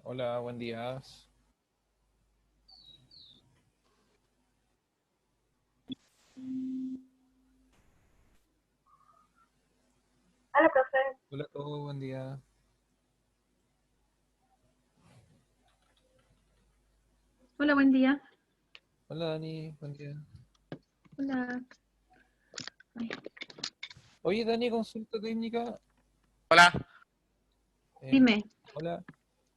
Hola, buen día. Hola, profe. Hola a todos, buen día. Hola, buen día. Hola Dani, buen día. Hola. Ay, Oye Dani, consulta técnica. Hola. Eh, dime. hola,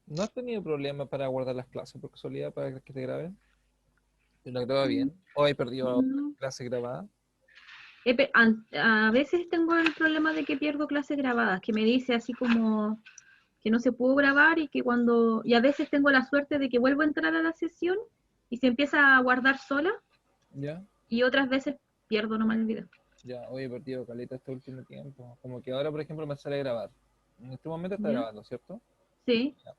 ¿no has tenido problemas para guardar las clases por casualidad para que te graben? ¿Te la graba Mm, bien? ¿O hay perdido no. clase grabada? A veces tengo el problema de que pierdo clases grabadas, que me dice así como que no se pudo grabar y que y a veces tengo la suerte de que vuelvo a entrar a la sesión y se empieza a guardar sola ¿Ya? y otras veces pierdo nomás el video. Ya, hoy he perdido caleta este último tiempo. Como que ahora, por ejemplo, me sale a grabar. En este momento está ¿Ya? grabando, ¿cierto? Sí. Ya.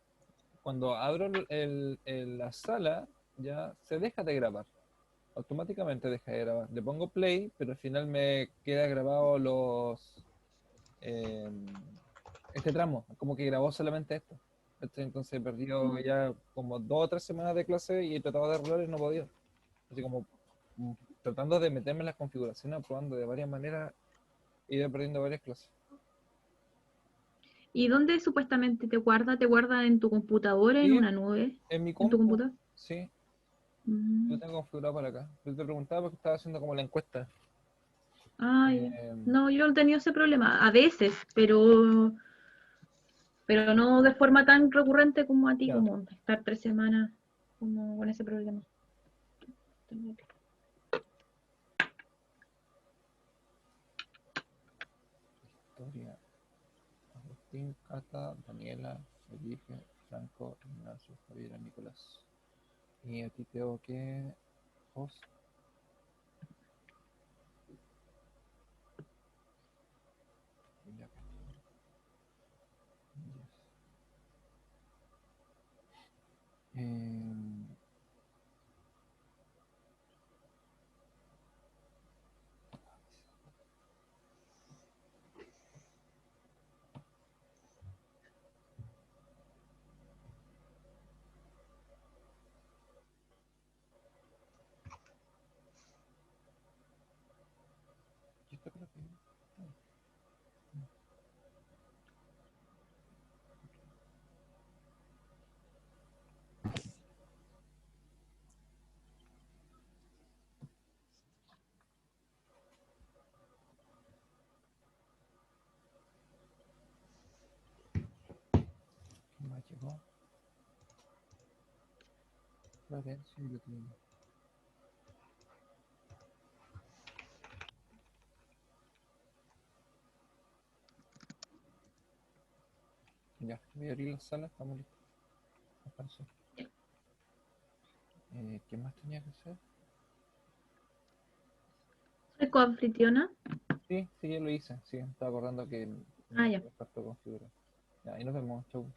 Cuando abro la sala, ya se deja de grabar. Automáticamente deja de grabar. Le pongo play, pero al final me queda grabado eh, este tramo, como que grabó solamente esto. Entonces he perdido ya como 2 o 3 semanas de clase y he tratado de arreglar y no he podido. Así como tratando de meterme en las configuraciones, probando de varias maneras, he ido perdiendo varias clases. ¿Y dónde supuestamente te guarda? ¿Te guarda en tu computadora, en Y una nube? en mi ¿En tu compu, computador? sí, lo Mm. tengo configurado para acá. Yo te preguntaba porque estaba haciendo como la encuesta. Ay, Eh, no, yo no he tenido ese problema. A veces, pero no de forma tan recurrente como a ti, ya, como estar 3 semanas como con ese problema. Victoria, Agustín, Cata, Daniela, Felipe, Franco, Ignacio, Javier, Nicolás. Y aquí tengo que host. Ya, yes. Eh, yo creo que ¿quién más llegó? Florencia y lo tengo. Ya, voy a abrir la sala, estamos listos. Me parece. ¿Qué más tenía que hacer? Soy coanfitriona. Sí, sí, ya lo hice. Sí, estaba acordando que Ah, tenía ya. que dejar todo configurado. Ya, ahí nos vemos. Chau.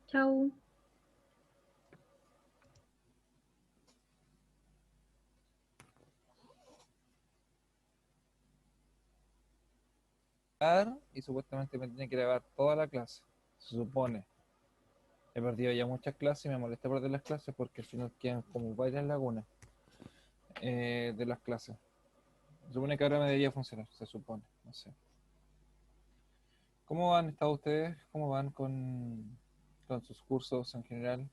Chau. Y supuestamente me tiene que grabar toda la clase. Se supone. He perdido ya muchas clases y me molesta perder las clases porque al final quedan como varias lagunas de las clases. Se supone que ahora me debería funcionar, se supone, no sé. ¿Cómo han estado ustedes? ¿Cómo van con sus cursos en general?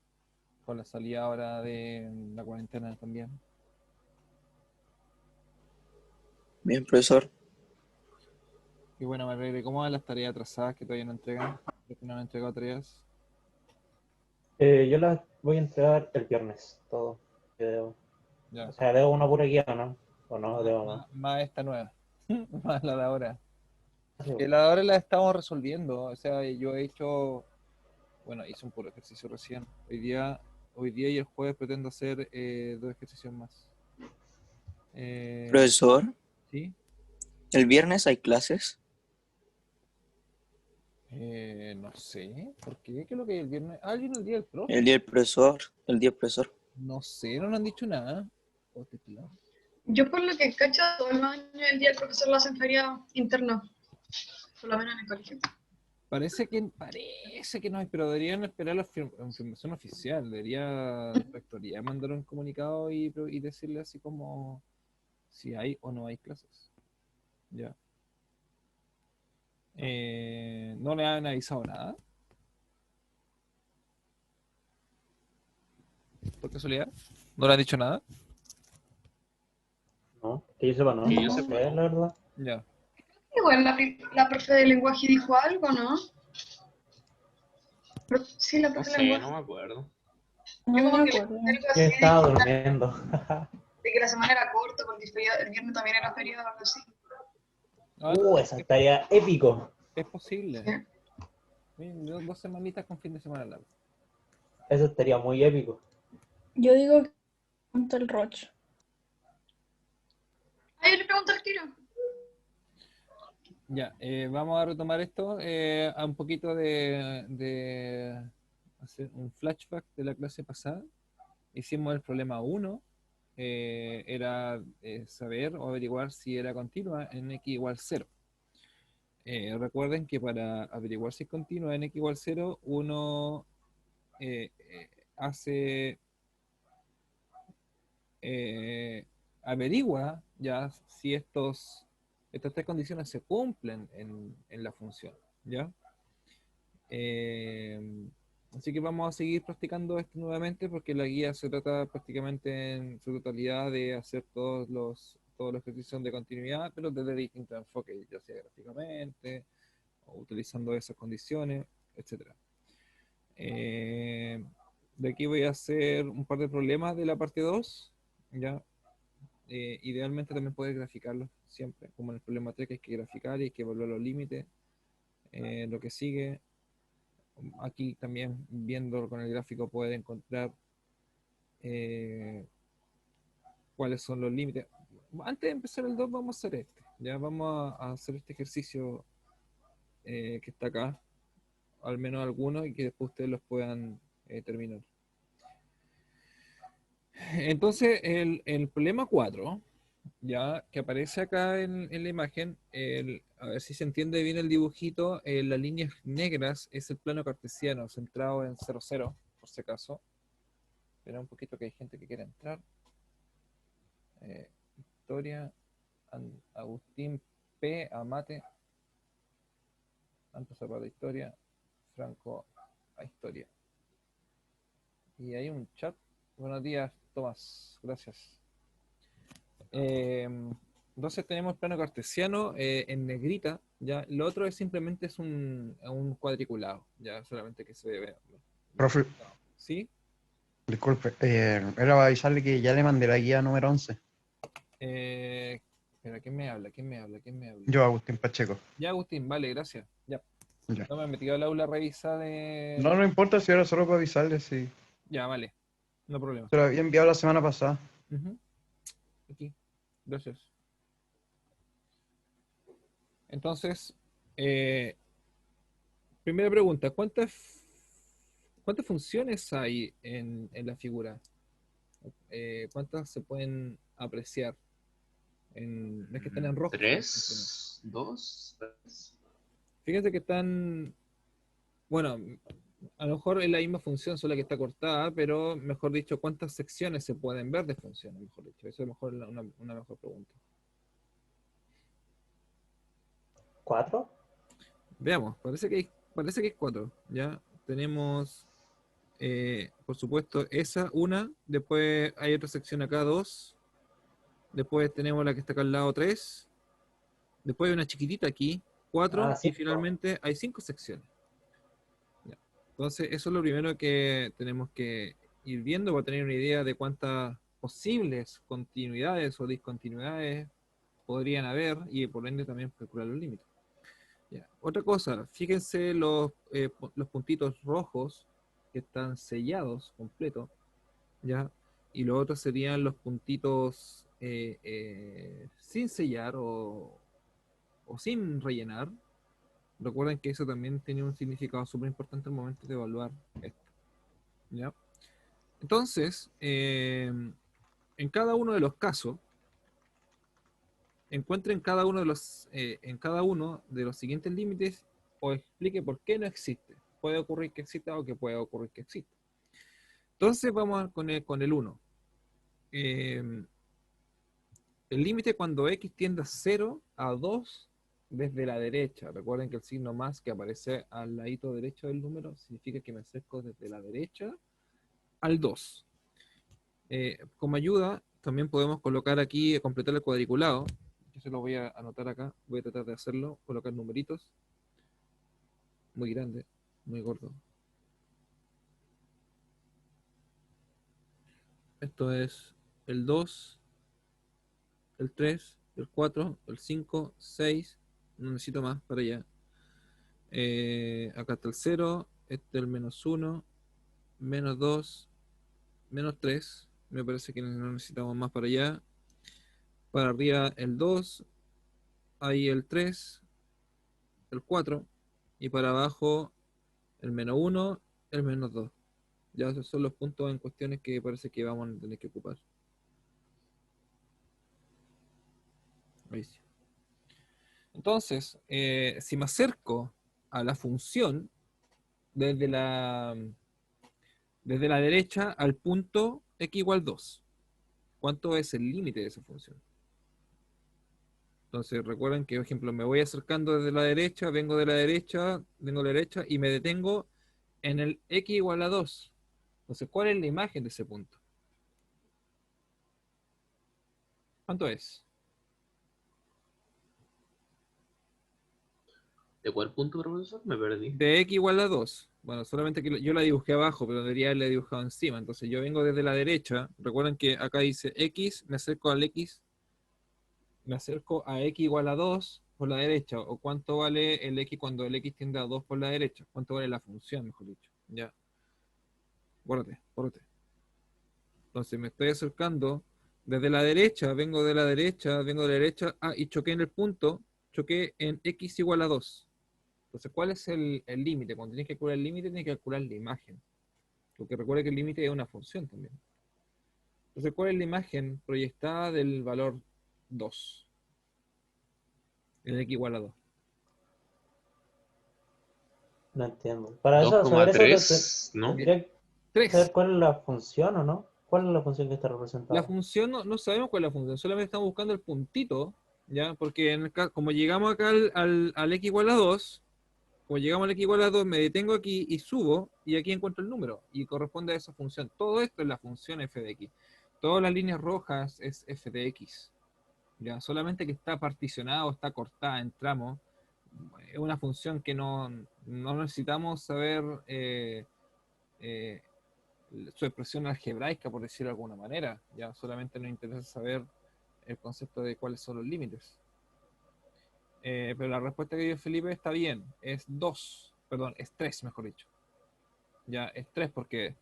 Con la salida ahora de la cuarentena también. Bien, profesor. Y bueno, me alegré. ¿Cómo van las tareas atrasadas que todavía no entregan? Los que no han entregado tareas. Yo las voy a entregar el viernes, todo. Ya. O sea, debo una pura guía, ¿no? O no, Más, debo más. más esta nueva. Más la de ahora. Sí, Que la de ahora la estamos resolviendo. O sea, yo he hecho, bueno, hice un puro ejercicio recién. Hoy día y el jueves pretendo hacer 2 ejercicios más. Eh, Profesor, ¿Sí? el viernes hay clases. No sé. ¿Por qué? ¿Qué es lo que hay el viernes? Ah, viene el día del El profe. día del profesor. El día del profesor. No sé, no nos han dicho nada. Oh, Yo por lo que cacho, todos los años el día del profesor lo hacen feria interno, por lo menos en el colegio. Parece que no hay, pero deberían esperar la confirmación oficial. Debería la rectoría mandar un comunicado y decirle así como si hay o no hay clases. Ya. ¿No le han avisado nada? ¿Por casualidad? ¿No le han dicho nada? No, que yo sepa, no. Que yo No sepa, sé, no. la verdad. Ya. Igual la profe de lenguaje dijo algo, ¿no? Sí, la No profe de sé, no lenguaje. me acuerdo. Yo No como me que le acuerdo. conté algo Yo así estaba durmiendo. de que la semana era corta porque el viernes también era feriado o algo así. Ah, Esa estaría épico. es posible. Sí. Dos semanitas con fin de semana largo. Eso estaría muy épico. Yo digo que pregunta el Roch. Ah, yo le pregunto al tiro. Ya, vamos a retomar esto a un poquito de hacer un flashback de la clase pasada. Hicimos el problema 1, era saber o averiguar si era continua en x igual 0. Recuerden que para averiguar si es continua en x igual 0, uno hace, averigua ya si estas tres condiciones se cumplen en la función, ¿ya? Eh, Así que vamos a seguir practicando esto nuevamente porque la guía se trata prácticamente en su totalidad de hacer todos los ejercicios de continuidad, pero desde distintos enfoques, ya sea gráficamente o utilizando esas condiciones, etcétera. De aquí voy a hacer un par de problemas de la parte 2, ¿ya? Idealmente también puedes graficarlos siempre, como en el problema 3 que hay que graficar y hay que evaluar los límites. Lo que sigue, aquí también viendo con el gráfico poder encontrar cuáles son los límites. Antes de empezar el 2 vamos a hacer este. Ya vamos a hacer este ejercicio que está acá, al menos algunos, y que después ustedes los puedan terminar. Entonces, el problema 4, ya que aparece acá en la imagen, a ver si se entiende bien el dibujito, las líneas negras es el plano cartesiano centrado en 0, 0, por si acaso. Espera un poquito que hay gente que quiere entrar. Historia, Agustín P. Amate, Anto Zapata Historia, Franco a Historia. Y hay un chat. Buenos días, Tomás, gracias. Entonces tenemos el plano cartesiano en negrita, ya. Lo otro es simplemente un cuadriculado, ya, solamente que se ve. Profe, ¿Sí? disculpe, era para avisarle que ya le mandé la guía número 11. Espera, ¿quién me habla? ¿Quién me habla? ¿Quién me habla? Yo, Agustín Pacheco. Ya, Agustín, vale, gracias. Ya. Ya. No me he metido al aula a revisar de... No importa si era solo para avisarle, si Ya, vale. No problema. se lo había enviado la semana pasada. Aquí. Gracias. Entonces, primera pregunta, ¿cuántas funciones hay en la figura? ¿Cuántas se pueden apreciar? No es que estén en rojo. son las funciones. 3, 2, 3. Fíjense que están, bueno, a lo mejor es la misma función, solo que está cortada, pero mejor dicho, ¿cuántas secciones se pueden ver de funciones? Mejor dicho, eso es mejor una mejor pregunta. ¿4? Veamos, parece que hay 4. Ya tenemos, por supuesto, esa una. Después hay otra sección acá, 2. Después tenemos la que está acá al lado, 3. Después hay una chiquitita aquí, 4. Ah, Y 5. finalmente hay 5 secciones. Ya. Entonces, eso es lo primero que tenemos que ir viendo para tener una idea de cuántas posibles continuidades o discontinuidades podrían haber y por ende también calcular los límites. Ya. Otra cosa, fíjense los puntitos rojos que están sellados completo, ¿ya? Y los otros serían los puntitos sin sellar o sin rellenar. Recuerden que eso también tiene un significado súper importante al momento de evaluar esto, ¿ya? Entonces, en cada uno de los casos, encuentren en cada uno de los siguientes límites o explique por qué no existe. Puede ocurrir que exista o que puede ocurrir que exista. Entonces vamos con el 1. El límite cuando x tiende a 0 a 2 desde la derecha. Recuerden que el signo más que aparece al ladito derecho del número significa que me acerco desde la derecha al 2. Como ayuda, también podemos colocar aquí, completar el cuadriculado. Yo se lo voy a anotar acá. Voy a tratar de hacerlo, colocar numeritos. Muy grande, muy gordo. Esto es el 2, el 3, el 4, el 5, 6. No necesito más para allá. Acá está el 0, este es el menos 1, menos 2, menos 3. Me parece que no necesitamos más para allá. Para arriba el 2, ahí el 3, el 4. Y para abajo el menos 1, el menos 2. Ya esos son los puntos en cuestiones que parece que vamos a tener que ocupar. Ahí sí. Entonces, si me acerco a la función desde la derecha al punto x igual 2, ¿cuánto es el límite de esa función? Entonces recuerden que, por ejemplo, me voy acercando desde la derecha, vengo de la derecha, vengo de la derecha y me detengo en el x igual a 2. Entonces, ¿cuál es la imagen de ese punto? ¿Cuánto es? ¿De cuál punto, profesor? Me perdí. De x igual a 2. Bueno, solamente que yo la dibujé abajo, pero debería haberla dibujado encima. Entonces yo vengo desde la derecha. Recuerden que acá dice x, me acerco al x, me acerco a x igual a 2 por la derecha. ¿O cuánto vale el x cuando el x tiende a 2 por la derecha? ¿Cuánto vale la función, mejor dicho? Ya. Bórrate. Entonces me estoy acercando desde la derecha, vengo de la derecha, y choqué en el punto, choqué en x igual a 2. Entonces, ¿cuál es el límite? Cuando tienes que calcular el límite, tienes que calcular la imagen. Porque recuerda que el límite es una función también. Entonces, ¿cuál es la imagen proyectada del valor 2? En x igual a 2. No entiendo. Para eso, saber eso, 2,3, ¿no? tendría que 3. saber cuál es la función o no. ¿Cuál es la función que está representada? La función, no sabemos cuál es la función, solamente estamos buscando el puntito, ¿ya? Porque en el caso, como llegamos acá al x igual a 2, como llegamos al x igual a 2, me detengo aquí y subo, y aquí encuentro el número, y corresponde a esa función. Todo esto es la función f de x. Todas las líneas rojas es f de x. ¿Ya? Solamente que está particionada o está cortada en tramos. Es una función que no necesitamos saber su expresión algebraica, por decirlo de alguna manera. Ya solamente nos interesa saber el concepto de cuáles son los límites. Pero la respuesta que dio Felipe está bien, es 2, perdón, es 3, mejor dicho. Ya, es 3 porque,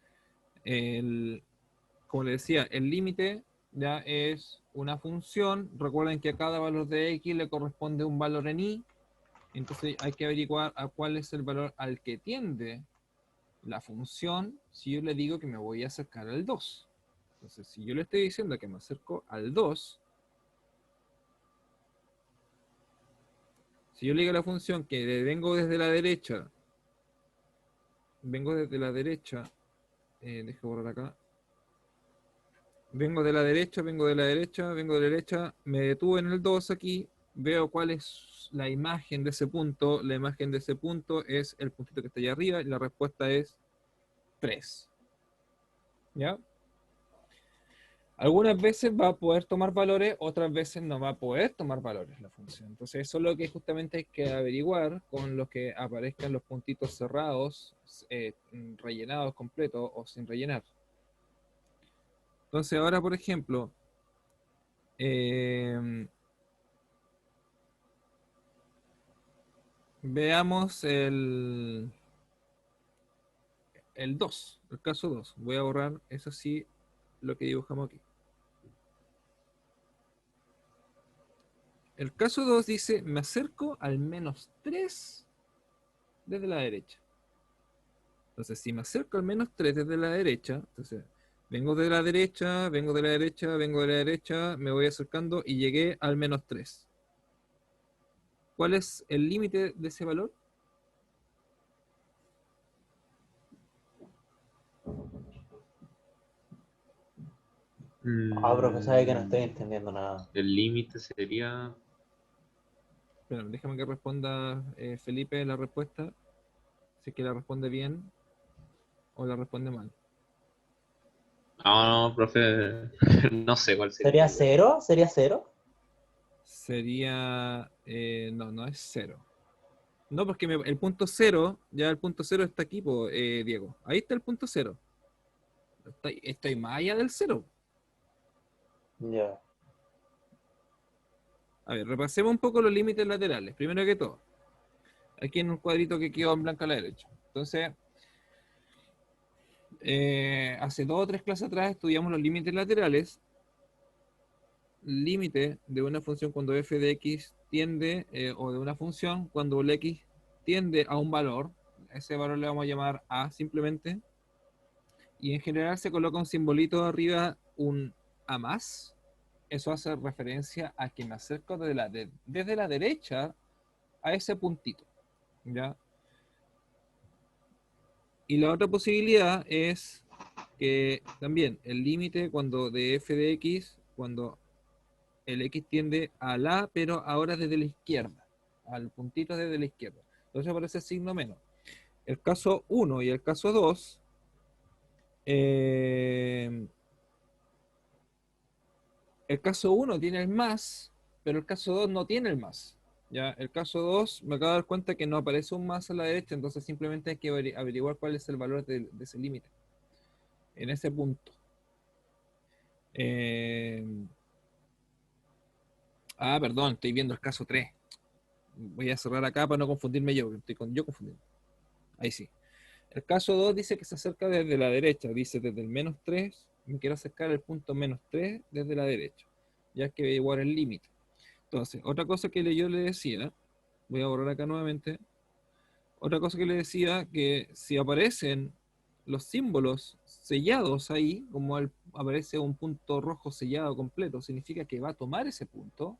como le decía, el límite ya es una función. Recuerden que a cada valor de x le corresponde un valor en y, entonces hay que averiguar a cuál es el valor al que tiende la función si yo le digo que me voy a acercar al 2. Entonces, si yo le estoy diciendo que me acerco al 2, si yo le digo a la función que vengo desde la derecha, dejo borrar acá, vengo de la derecha, me detuve en el 2 aquí, veo cuál es la imagen de ese punto, la imagen de ese punto es el puntito que está allá arriba, y la respuesta es 3. ¿Ya? Algunas veces va a poder tomar valores, otras veces no va a poder tomar valores la función. Entonces eso es lo que justamente hay que averiguar con los que aparezcan los puntitos cerrados, rellenados completos o sin rellenar. Entonces ahora, por ejemplo, veamos el 2, el caso 2. Voy a borrar, eso sí, lo que dibujamos aquí. El caso 2 dice, me acerco al menos 3 desde la derecha. Entonces, si me acerco al menos 3 desde la derecha, entonces vengo de la derecha, me voy acercando y llegué al menos 3. ¿Cuál es el límite de ese valor? Profe, sabe que no estoy entendiendo nada. El límite sería... Espera, déjame que responda Felipe la respuesta, si es que la responde bien o la responde mal. No, no, profe, no sé cuál sería. ¿Sería cero? ¿Sería cero? Sería, no, no es cero. No, porque el punto cero, ya el punto cero está aquí, po, Diego. Ahí está el punto cero. Estoy más allá del cero. Ya. A ver, repasemos un poco los límites laterales. Primero que todo, aquí en un cuadrito que quedó en blanco a la derecha. Entonces, hace 2 o 3 clases atrás estudiamos los límites laterales. Límite de una función cuando f de x tiende, o de una función cuando el x tiende a un valor. Ese valor le vamos a llamar a simplemente. Y en general se coloca un simbolito arriba, un a más. Eso hace referencia a que me acerco desde la derecha a ese puntito, ¿ya? Y la otra posibilidad es que también el límite cuando de f de x, cuando el x tiende a la, pero ahora desde la izquierda, al puntito desde la izquierda. Entonces aparece el signo menos. El caso 1 y el caso 2, el caso 1 tiene el más, pero el caso 2 no tiene el más. Ya, el caso 2 me acabo de dar cuenta que no aparece un más a la derecha, entonces simplemente hay que averiguar cuál es el valor de ese límite en ese punto. Perdón, estoy viendo el caso 3. Voy a cerrar acá para no confundirme yo, estoy yo confundido. Ahí sí. El caso 2 dice que se acerca desde la derecha, dice desde el menos 3, me quiero acercar al punto menos 3 desde la derecha, ya que igual el límite. Entonces, otra cosa que yo le decía, voy a borrar acá nuevamente, otra cosa que le decía, que si aparecen los símbolos sellados ahí, como aparece un punto rojo sellado completo, significa que va a tomar ese punto,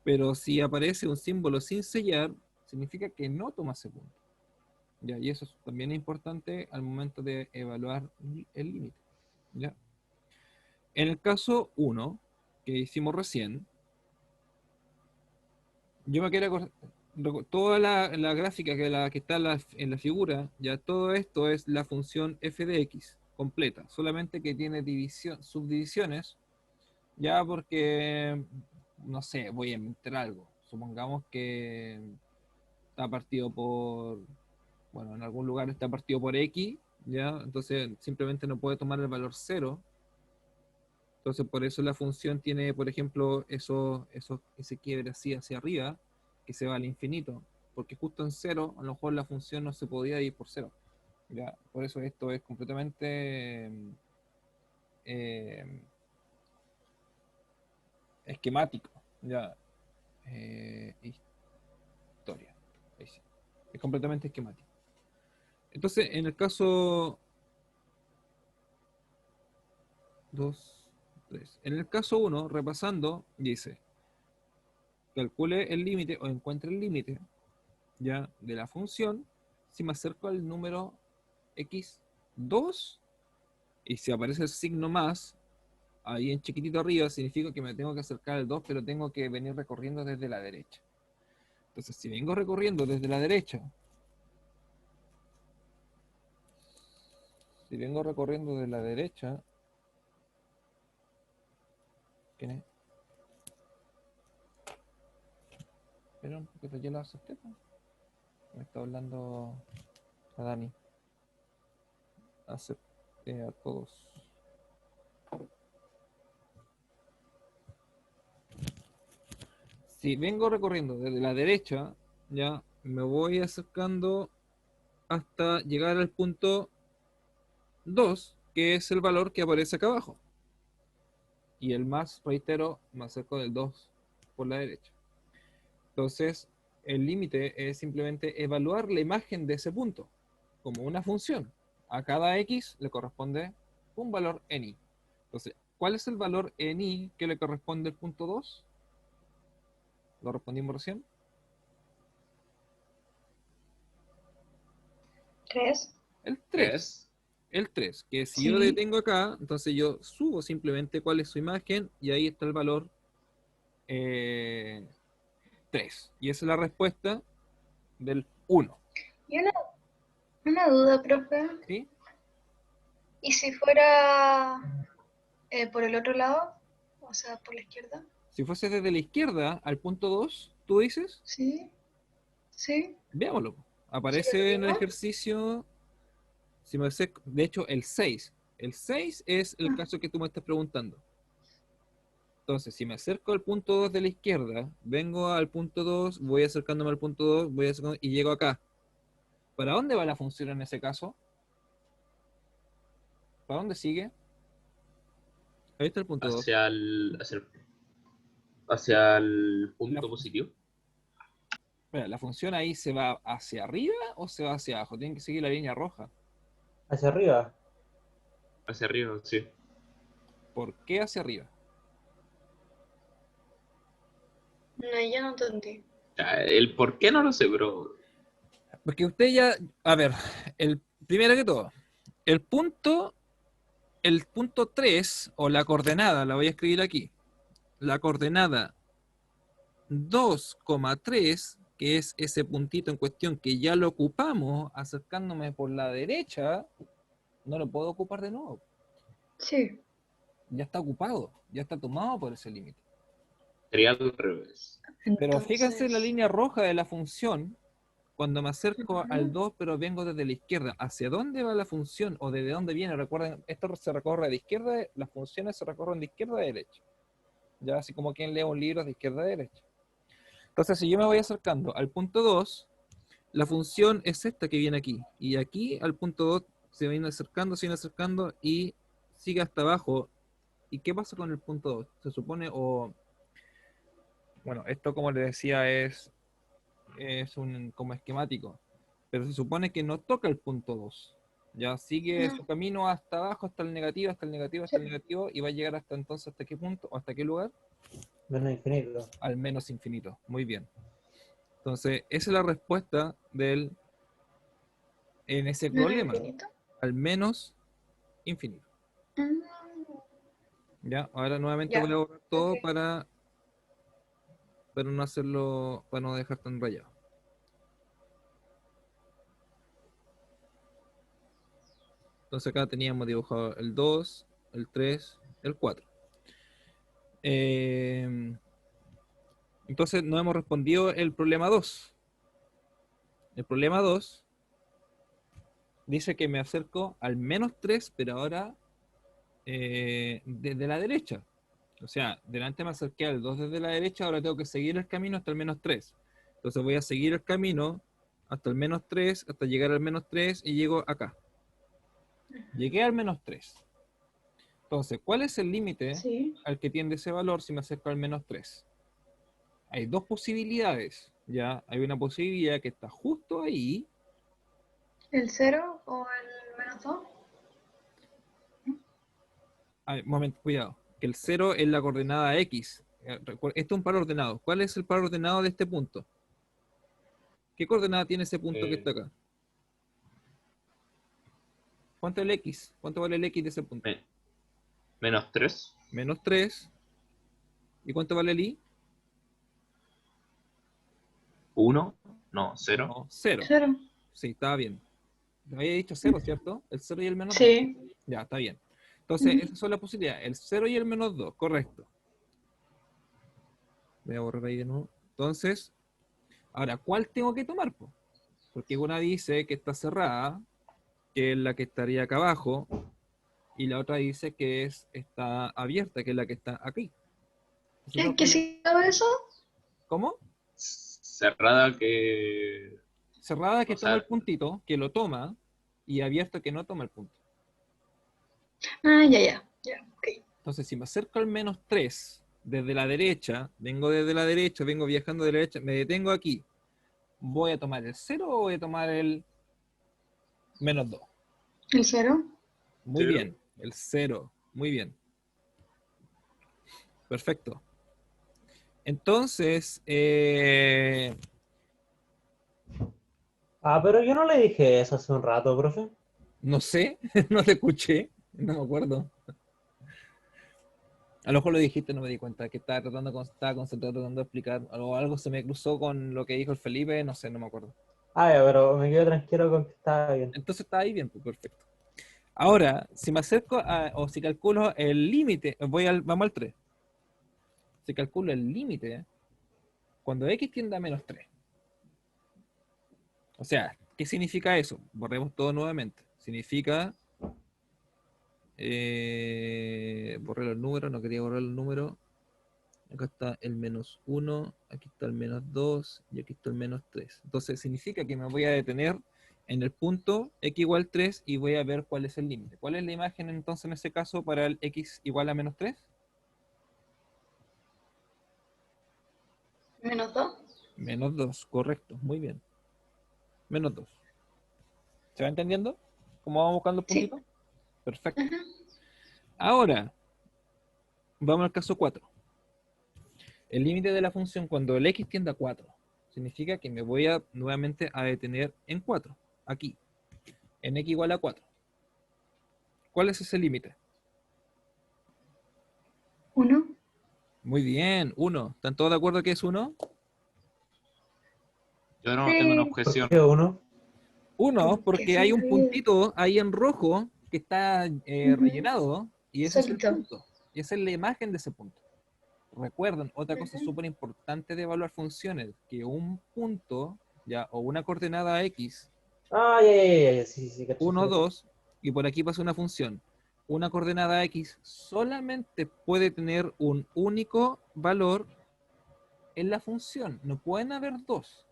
pero si aparece un símbolo sin sellar, significa que no toma ese punto. ¿Ya? Y eso también es importante al momento de evaluar el límite. ¿Ya? En el caso 1, que hicimos recién, yo me quiero toda la gráfica que está en la figura, ya todo esto es la función f de x completa, solamente que tiene subdivisiones, ya porque, no sé, voy a inventar algo. Supongamos que está partido por, bueno, en algún lugar está partido por x, ya, entonces simplemente no puede tomar el valor 0. Entonces por eso la función tiene, por ejemplo, ese quiebre así hacia arriba, que se va al infinito, porque justo en 0 a lo mejor la función no se podía ir por 0. ¿Ya? Por eso esto es completamente eh, esquemático. ¿Ya? Historia. Ahí sí. Es completamente esquemático. Entonces, en el caso 2, 3. En el caso 1, repasando, dice, calcule el límite o encuentre el límite ya de la función si me acerco al número x2 y si aparece el signo más ahí en chiquitito arriba, significa que me tengo que acercar al 2, pero tengo que venir recorriendo desde la derecha. Entonces, si vengo recorriendo desde la derecha, ¿quién es? Espera un poquito, ya lo acepté. Me está hablando a Dani. Acepté a todos. Si vengo recorriendo desde la derecha, ya me voy acercando hasta llegar al punto 2, que es el valor que aparece acá abajo. Y el más, reitero, me acerco del 2 por la derecha. Entonces, el límite es simplemente evaluar la imagen de ese punto como una función. A cada x le corresponde un valor en i. Entonces, ¿cuál es el valor en i que le corresponde al punto 2? ¿Lo respondimos recién? 3. El 3. ¿Tres? El 3, que si Sí. yo detengo acá, entonces yo subo simplemente cuál es su imagen y ahí está el valor 3. Y esa es la respuesta del 1. Y una duda, profe. ¿Sí? ¿Y si fuera por el otro lado? O sea, por la izquierda. Si fuese desde la izquierda al punto 2, ¿tú dices? Sí, sí. Veámoslo. ¿Sí Aparece en el mismo? ejercicio, si me acerco, de hecho, el 6. El 6 es el Ah. caso que tú me estás preguntando. Entonces, si me acerco al punto 2 de la izquierda, vengo al punto 2, voy acercándome al punto 2, voy acercándome y llego acá. ¿Para dónde va la función en ese caso? ¿Para dónde sigue? Ahí está el punto 2. Hacia el punto La- positivo. Mira, ¿la función ahí se va hacia arriba o se va hacia abajo? Tienen que seguir la línea roja. Hacia arriba. Hacia arriba, sí. ¿Por qué hacia arriba? No, ya no entendí. Ya, el por qué no lo sé, pero Porque usted ya, a ver, primero que todo, el punto 3 o la coordenada, la voy a escribir aquí. La coordenada 2,3, que es ese puntito en cuestión que ya lo ocupamos acercándome por la derecha, no lo puedo ocupar de nuevo. Sí. Ya está ocupado, ya está tomado por ese límite. sería al revés. Pero fíjense la Entonces, línea roja de la función, cuando me acerco Ujú. al 2, pero vengo desde la izquierda. ¿Hacia dónde va la función o desde dónde viene? Recuerden, esto se recorre de izquierda, las funciones se recorren de izquierda a derecha. Ya así como quien lee un libro de izquierda a derecha. Entonces, si yo me voy acercando al punto 2, la función es esta que viene aquí. Y aquí al punto 2 se viene acercando y sigue hasta abajo. ¿Y qué pasa con el punto 2? Se supone, bueno, esto como les decía es un como esquemático, pero se supone que no toca el punto 2. Ya sigue No. su camino hasta abajo, hasta el negativo, hasta el negativo, hasta el negativo, y va a llegar hasta entonces, ¿hasta qué punto? ¿O hasta qué lugar? Menos infinito. Al menos infinito. Muy bien. Entonces, esa es la respuesta en ese ¿menos problema. infinito? Al menos infinito. Mm, ¿Ya? Ahora nuevamente Ya, voy a borrar todo ok. para no hacerlo, para no dejar tan rayado. Entonces acá teníamos dibujado el 2, el 3, el 4. Entonces no hemos respondido el problema 2. El problema 2 dice que me acerco al menos 3, pero ahora desde la derecha. O sea, delante me acerqué al 2 desde la derecha, ahora tengo que seguir el camino hasta el menos 3. Entonces voy a seguir el camino hasta el menos 3, hasta llegar al menos 3 y llego acá. Llegué al menos 3. Entonces, ¿cuál es el límite Sí. al que tiende ese valor si me acerco al menos 3? Hay dos posibilidades. Ya hay una posibilidad que está justo ahí. ¿El 0 o el menos 2? Momento, cuidado. Que el 0 es la coordenada X. Esto es un par ordenado. ¿Cuál es el par ordenado de este punto? ¿Qué coordenada tiene ese punto que está acá? ¿Cuánto es el X? ¿Cuánto vale el X de ese punto? Menos 3. Menos 3. ¿Y cuánto vale el Y? 1. No, 0. No, 0. 0. Sí, estaba bien. Me había dicho 0, ¿cierto? El 0 y el menos 2. Sí. Ya, está bien. Entonces, esas son las posibilidades. El 0 y el menos 2, correcto. Voy a borrar ahí de nuevo. Entonces, ahora, ¿cuál tengo que tomar? Porque una dice que está cerrada, que es la que estaría acá abajo, y la otra dice que está abierta, que es la que está aquí. Entonces, ¿Qué significa eso? ¿cómo? Cerrada que... Cerrada que O toma sea, el puntito, que lo toma, y abierta que no toma el punto. Ah, ya, ok. Entonces, si me acerco al menos 3 desde la derecha, vengo desde la derecha, vengo viajando de la derecha, me detengo aquí, ¿voy a tomar el 0 o voy a tomar el menos 2? ¿El 0? Muy 0. bien, el 0, muy bien. Perfecto. Entonces, Ah, pero yo no le dije eso hace un rato, profe. No sé, no te escuché, no me acuerdo. A lo mejor lo dijiste, no me di cuenta, que estaba concentrado tratando de explicar, algo se me cruzó con lo que dijo el Felipe, no sé, no me acuerdo. Ah, ya, pero me quedo tranquilo con que estaba bien. Entonces está ahí bien, pues perfecto. Ahora, si me acerco o si calculo el límite, vamos al 3. Si calculo el límite, cuando x tiende a menos 3. O sea, ¿qué significa eso? Borremos todo nuevamente. Significa, borré los números, no quería borrar los números. Acá está el menos 1, aquí está el menos 2 y aquí está el menos 3. Entonces significa que me voy a detener en el punto x igual 3 y voy a ver cuál es el límite. ¿Cuál es la imagen entonces en ese caso para el x igual a menos 3? Menos 2. Menos 2, correcto, muy bien. Menos 2. ¿Se va entendiendo? ¿Cómo vamos buscando el Sí. puntito? Perfecto. Ahora, vamos al caso 4. El límite de la función cuando el x tiende a 4 significa que me voy a nuevamente a detener en 4, aquí, en x igual a 4. ¿Cuál es ese límite? 1. Muy bien, 1. ¿Están todos de acuerdo que es 1? Yo no tengo una Sí. objeción. ¿Por qué 1? 1, porque hay un puntito ahí en rojo que está rellenado y ese es el Solito. punto. Y esa es la imagen de ese punto. Recuerden, otra cosa súper importante de evaluar funciones, que un punto ya o una coordenada x, Ah, ya, sí, cacho, 1, sí, cacho. 2, y por aquí pasa una función. Una coordenada x solamente puede tener un único valor en la función. No pueden haber dos.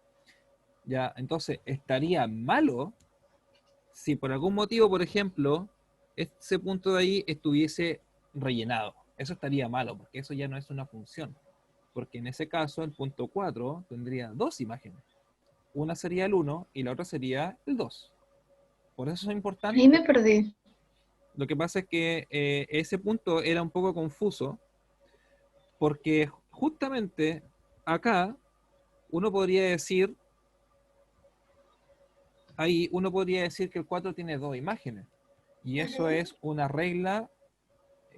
Ya, entonces estaría malo si por algún motivo, por ejemplo, ese punto de ahí estuviese rellenado. Eso estaría malo, porque eso ya no es una función. Porque en ese caso, el punto 4 tendría dos imágenes. Una sería el 1 y la otra sería el 2. Por eso es importante. Ahí me perdí. Lo que pasa es que ese punto era un poco confuso, porque justamente acá uno podría decir, ahí uno podría decir que el 4 tiene dos imágenes. Y eso es una regla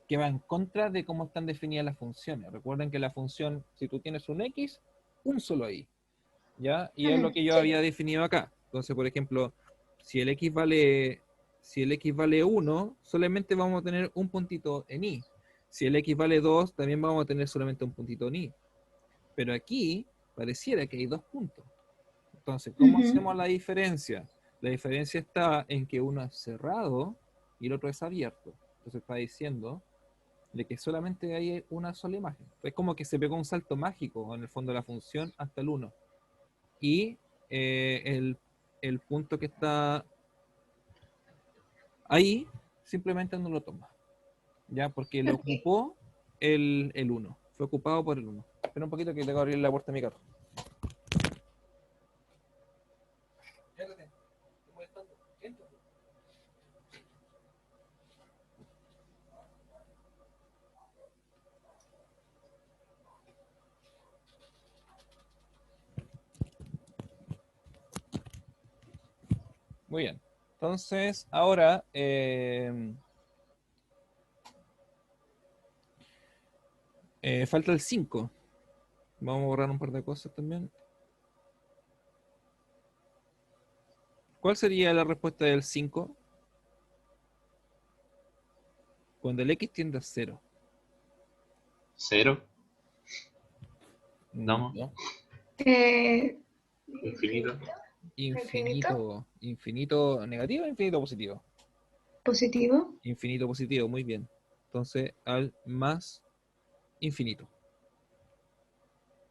que va en contra de cómo están definidas las funciones. Recuerden que la función, si tú tienes un x, un solo y, ¿ya? Y es lo que yo Sí. había definido acá. Entonces, por ejemplo, si el x vale 1, solamente vamos a tener un puntito en i. Si el x vale 2, también vamos a tener solamente un puntito en i. Pero aquí pareciera que hay dos puntos. Entonces, ¿cómo hacemos la diferencia? La diferencia está en que uno es cerrado y el otro es abierto. Entonces está diciendo de que solamente hay una sola imagen. Es como que se pegó un salto mágico en el fondo de la función hasta el 1. Y el punto que está ahí simplemente no lo toma. ¿Ya? Porque lo ocupó el 1. Fue ocupado por el 1. Espera un poquito que tengo que abrir la puerta de mi carro. Muy bien. Entonces, ahora falta el 5. Vamos a borrar un par de cosas también. ¿Cuál sería la respuesta del 5? Cuando el x tiende a 0. ¿Cero? No. Infinito. Infinito negativo o infinito positivo. Positivo. Infinito positivo, muy bien. Entonces, al más infinito.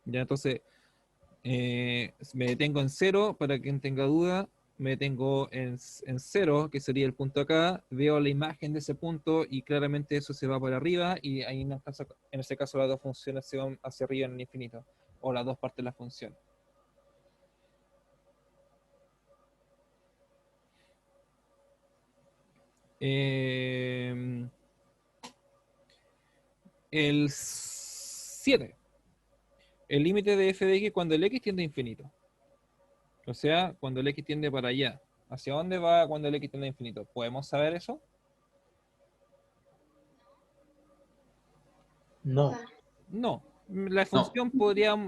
Ya, entonces, me detengo en 0, para quien tenga duda, me detengo en 0, que sería el punto acá, veo la imagen de ese punto y claramente eso se va para arriba y ahí en ese caso las dos funciones se van hacia arriba en el infinito, o las dos partes de la función. El 7. El límite de f de x cuando el x tiende a infinito. O sea, cuando el x tiende para allá. ¿Hacia dónde va cuando el x tiende a infinito? ¿Podemos saber eso? No. No. La función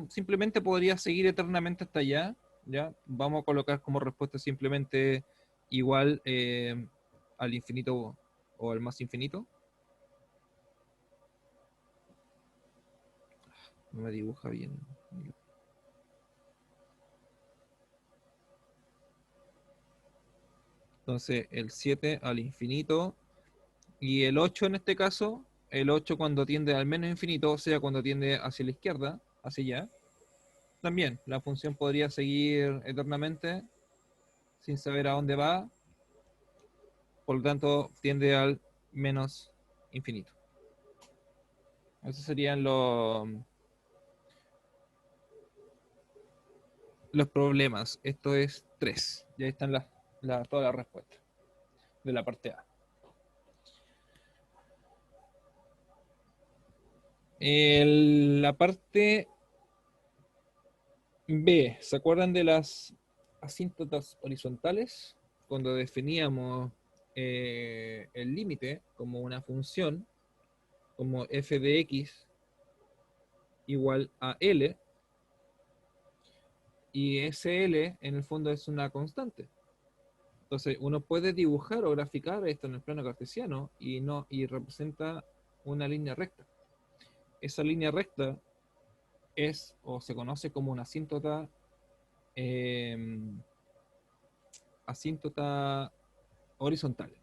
simplemente podría seguir eternamente hasta allá. ¿Ya? Vamos a colocar como respuesta simplemente igual al infinito o al más infinito. No me dibuja bien. Entonces el 7 al infinito y el 8 en este caso, el 8 cuando tiende al menos infinito, o sea, cuando tiende hacia la izquierda, hacia allá, también la función podría seguir eternamente sin saber a dónde va, por lo tanto tiende al menos infinito. Esos serían los problemas. Esto es 3. Ya están todas las respuestas de la parte A. La parte B, ¿se acuerdan de las asíntotas horizontales? Cuando definíamos el límite como una función, como f de x igual a L, y ese L en el fondo es una constante. Entonces uno puede dibujar o graficar esto en el plano cartesiano y representa una línea recta. Esa línea recta es o se conoce como una asíntota horizontal.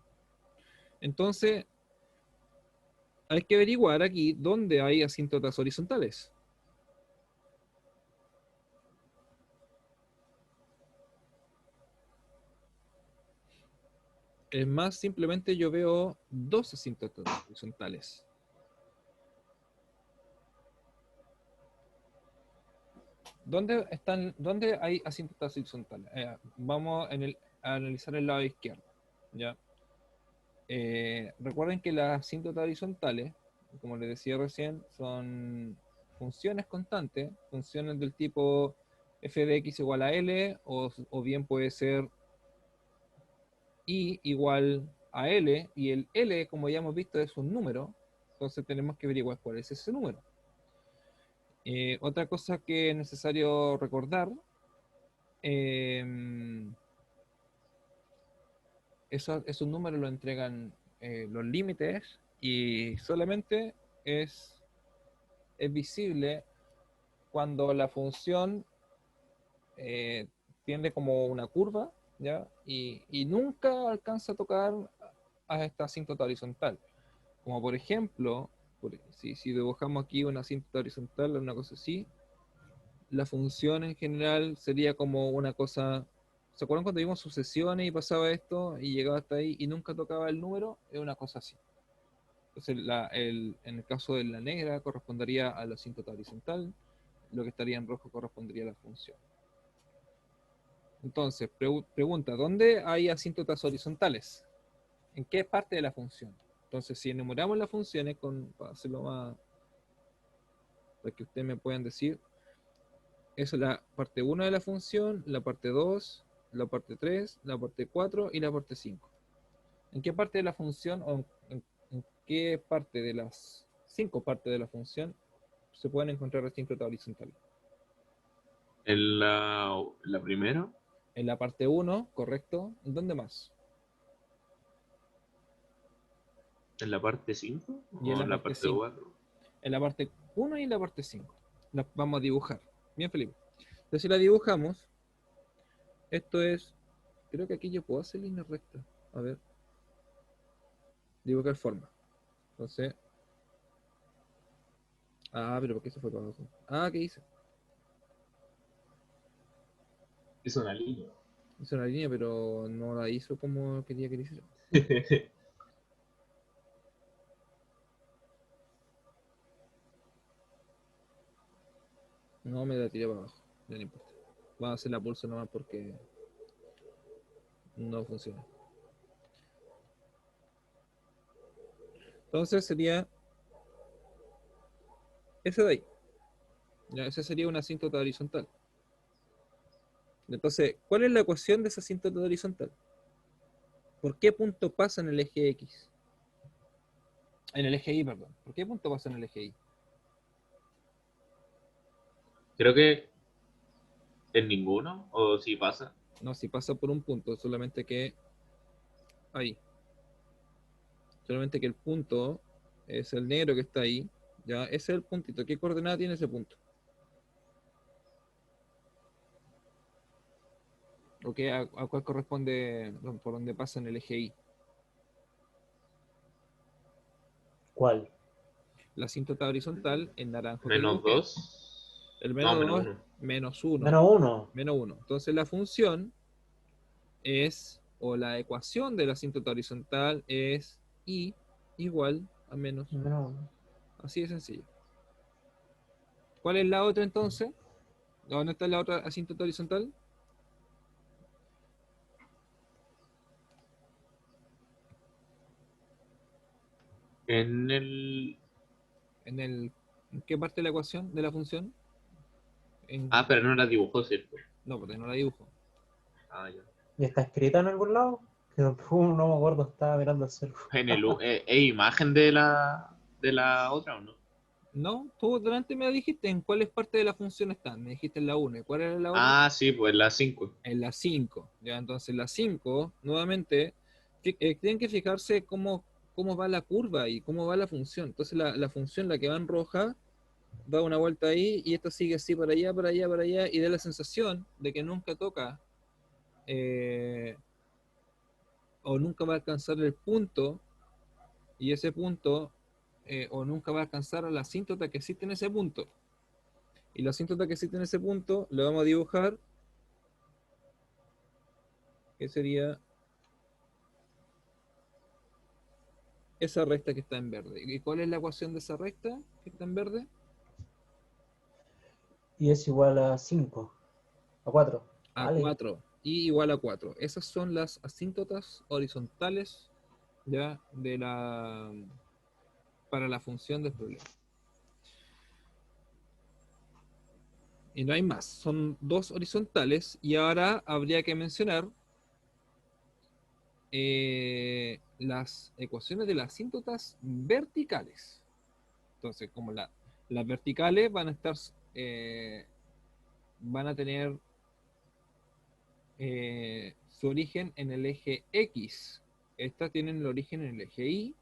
Entonces hay que averiguar aquí dónde hay asíntotas horizontales. Es más, simplemente yo veo dos asíntotas horizontales. ¿Dónde hay asíntotas horizontales? Vamos a analizar el lado izquierdo. ¿Ya? Recuerden que las asíntotas horizontales, como les decía recién, son funciones constantes, funciones del tipo f de x igual a L, o bien puede ser I igual a L, y el L, como ya hemos visto, es un número, entonces tenemos que averiguar cuál es ese número. Otra cosa que es necesario recordar, esos números lo entregan los límites y solamente es visible cuando la función tiende como una curva, ¿ya? Y nunca alcanza a tocar a esta asíntota horizontal. Como por ejemplo, si dibujamos aquí una asíntota horizontal, una cosa así, la función en general sería como una cosa. ¿Se acuerdan cuando vimos sucesiones y pasaba esto y llegaba hasta ahí y nunca tocaba el número? Es una cosa así. Entonces, en el caso de la negra correspondería a la asíntota horizontal, lo que estaría en rojo correspondería a la función. Entonces, pregunta, ¿dónde hay asíntotas horizontales? ¿En qué parte de la función? Entonces, si enumeramos las funciones, para hacerlo más, para que ustedes me puedan decir, esa es la parte 1 de la función, la parte 2, la parte 3, la parte 4 y la parte 5. ¿En qué parte de la función o en qué parte de las 5 partes de la función se pueden encontrar asíntotas horizontales? En la primera. En la parte 1, correcto. ¿En dónde más? ¿En la parte 5 Y en o la en la parte parte 5. 4? En la parte 1 y en la parte 5. Las vamos a dibujar. Bien, Felipe. Entonces, si la dibujamos, esto es. Creo que aquí yo puedo hacer línea recta. A ver. Dibujar forma. Entonces. Pero ¿por qué se fue para abajo? ¿Qué hice? Es una línea. Hizo una línea, pero no la hizo como quería que la hiciera. No, me la tiré para abajo. Ya no importa. Vamos a hacer la pulso nomás porque no funciona. Entonces sería ese de ahí. Ya, esa sería una asíntota horizontal. Entonces, ¿cuál es la ecuación de esa asíntota horizontal? ¿Por qué punto pasa en el eje X? En el eje Y, perdón. ¿Por qué punto pasa en el eje Y? Creo que en ninguno, o si pasa. No, si pasa por un punto, solamente que ahí. Solamente que el punto es el negro que está ahí. Ya, ese es el puntito. ¿Qué coordenada tiene ese punto? ¿O qué, a cuál corresponde por donde pasa en el eje Y? ¿Cuál? La asíntota horizontal en naranjo que Menos dibujé. 2. El No, menos menos 2 1. menos 1. Menos 1. Menos 1. Entonces la función es, o la ecuación de la asíntota horizontal es I igual a menos 1. Menos 1. Así de sencillo. ¿Cuál es la otra entonces? ¿Dónde está la otra asíntota horizontal? En el. ¿En qué parte de la ecuación de la función? Ah, pero no la dibujó, ¿cierto? No, porque no la dibujo. Ah, ya. ¿Y está escrita en algún lado? Que no me acuerdo, estaba mirando el celular. En el imagen de la otra o no. No, tú delante me dijiste en cuáles partes de la función están. Me dijiste en la 1. ¿Y cuál era la otra? Ah, sí, pues la 5. En la 5. Ya, entonces la 5, nuevamente, tienen que fijarse cómo va la curva y cómo va la función. Entonces la función, la que va en roja, da una vuelta ahí y esto sigue así para allá, para allá, para allá y da la sensación de que nunca toca o nunca va a alcanzar el punto y ese punto o nunca va a alcanzar a la asíntota que existe en ese punto. Y la asíntota que existe en ese punto lo vamos a dibujar, que sería esa recta que está en verde. ¿Y cuál es la ecuación de esa recta que está en verde? Y es igual a 5. A 4. A 4. Y igual a 4. Esas son las asíntotas horizontales ya para la función del problema. Y no hay más. Son 2 horizontales. Y ahora habría que mencionar las ecuaciones de las asíntotas verticales. Entonces, como las verticales van a estar, van a tener su origen en el eje X. Estas tienen el origen en el eje Y.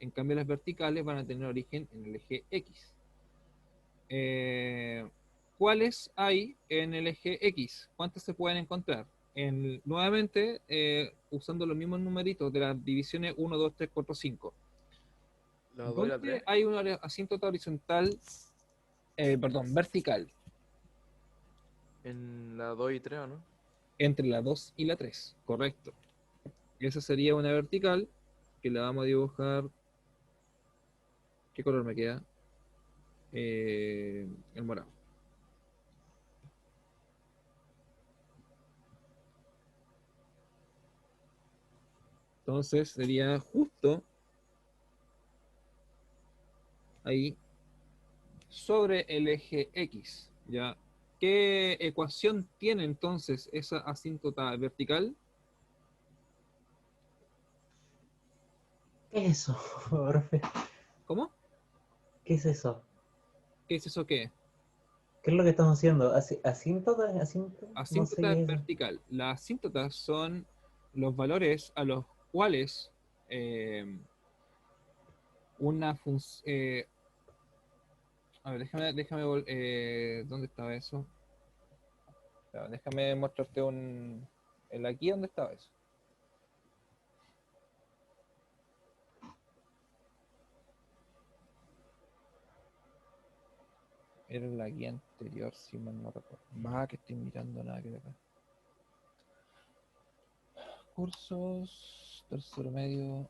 En cambio, las verticales van a tener origen en el eje X. ¿Cuáles hay en el eje X? ¿Cuántas se pueden encontrar? Nuevamente, usando los mismos numeritos de las divisiones 1, 2, 3, 4, 5. La 2 y la ¿Dónde 3. hay una asíntota horizontal, vertical? En la 2 y 3, ¿o no? Entre la 2 y la 3, correcto. Esa sería una vertical que la vamos a dibujar. ¿Qué color me queda? El morado. Entonces sería justo ahí sobre el eje X. ¿Ya? ¿Qué ecuación tiene entonces esa asíntota vertical? ¿Qué es eso, profe? ¿Cómo? ¿Qué es eso? ¿Qué es eso qué? ¿Qué es lo que estamos haciendo? ¿Asíntota? No sé Asíntota qué es eso. vertical. Las asíntotas son los valores a los cuales una función... a ver, ¿dónde estaba eso? Ya, déjame mostrarte aquí dónde estaba eso. Era la guía anterior, si mal no recuerdo. Va, que estoy mirando nada que ver acá. Cursos, tercero medio.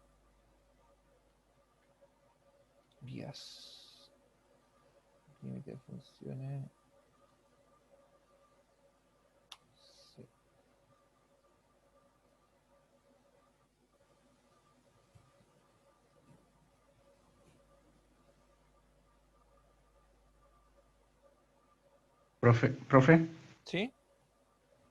Guías. Límite de funciones. Sí. Profe, ¿Sí?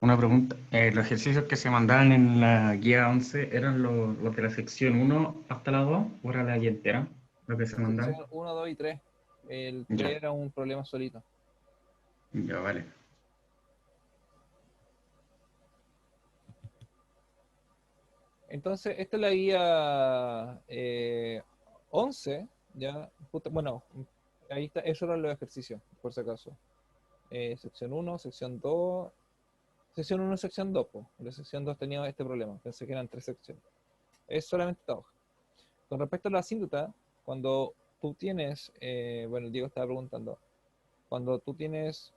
Una pregunta. ¿Los ejercicios que se mandaban en la guía 11 eran los de la sección 1 hasta la 2 o era la guía entera lo que se mandaban? Sección 1, 2 y 3. El 3 Ya, era un problema solito. ya, vale. Entonces, esta es la guía 11, ¿ya? Bueno, ahí está, esos eran los ejercicios, por si acaso. Sección 1, sección 2, sección 1, sección 2, pues. La sección 2 tenía este problema, pensé que eran 3 secciones. Es solamente esta hoja. Con respecto a la asíntota, cuando tú tienes, bueno, el Diego estaba preguntando, cuando tú tienes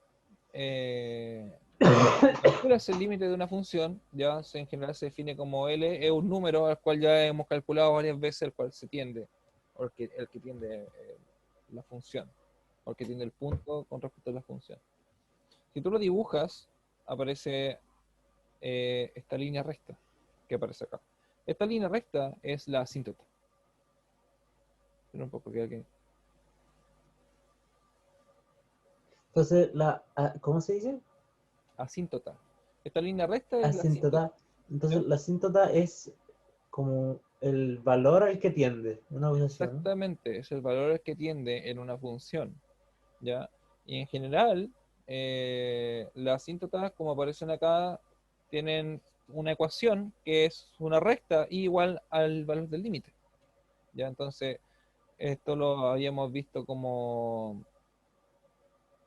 calculas el límite de una función, ya en general se define como L, es un número al cual ya hemos calculado varias veces, el cual se tiende, o el que tiende la función, o el que tiende el punto con respecto a la función. Si tú lo dibujas, aparece esta línea recta que aparece acá. Esta línea recta es la asíntota. Espera un poco, que aquí. Entonces, ¿cómo se dice? Asíntota. Esta línea recta es la Asíntota. asíntota. Entonces, ¿Ya? la asíntota es como el valor al que tiende, una cosa así, ¿no? Exactamente, es el valor al que tiende en una función, ¿ya? Y en general, las asíntotas, como aparecen acá, tienen una ecuación que es una recta igual al valor del límite, ¿ya? Entonces, esto lo habíamos visto como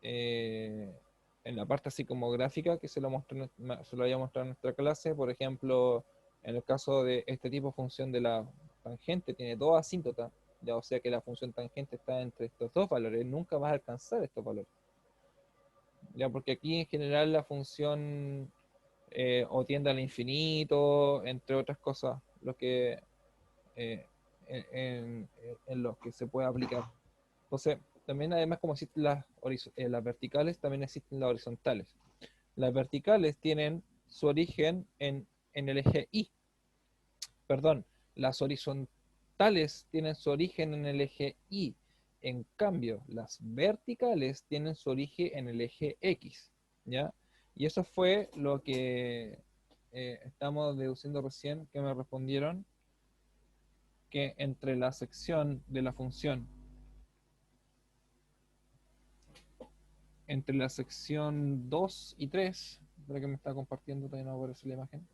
en la parte así como gráfica que se lo había mostrado en nuestra clase. Por ejemplo, en el caso de este tipo de función de la tangente, tiene dos asíntotas, ya, o sea que la función tangente está entre estos dos valores, nunca vas a alcanzar estos valores. Ya, porque aquí en general la función o tiende al infinito, entre otras cosas, lo que en los que se puede aplicar. Entonces, también además como existen las verticales, también existen las horizontales. Las verticales tienen su origen en el eje Y. Perdón, las horizontales tienen su origen en el eje Y. En cambio, las verticales tienen su origen en el eje X. ¿Ya? Y eso fue lo que estamos deduciendo recién, que me respondieron, que entre la sección de la función entre la sección 2 y 3, para que me está compartiendo, todavía no aparece la imagen.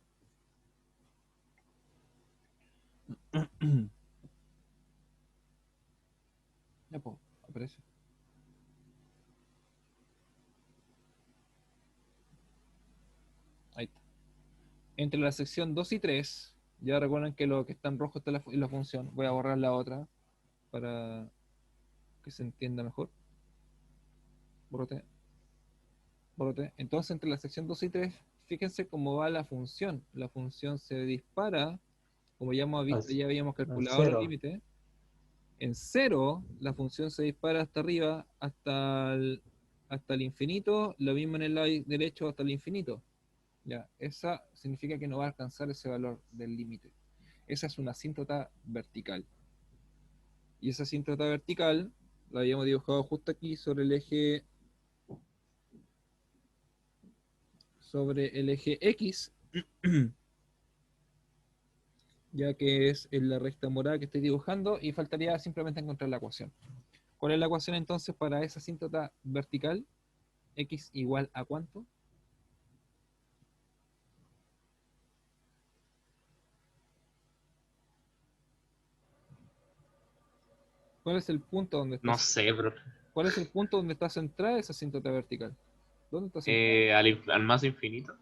Ya pues, aparece. Ahí está. Entre la sección 2 y 3, ya recuerden que lo que está en rojo está la función. Voy a borrar la otra para que se entienda mejor. Borrote. Borrote. Entonces, entre la sección 2 y 3, fíjense cómo va la función. La función se dispara, como ya hemos visto, ya habíamos calculado los límites. En 0, la función se dispara hasta arriba, hasta el infinito, lo mismo en el lado derecho hasta el infinito. Ya, esa significa que no va a alcanzar ese valor del límite. Esa es una asíntota vertical. Y esa asíntota vertical la habíamos dibujado justo aquí sobre el eje X, ya que es en la recta morada que estoy dibujando, y faltaría simplemente encontrar la ecuación. ¿Cuál es la ecuación entonces para esa asíntota vertical? X igual a ¿cuánto? ¿Cuál es el punto donde está? No sé, bro. ¿Cuál es el punto donde está centrada esa asíntota vertical? ¿Dónde está centrada? Al más infinito.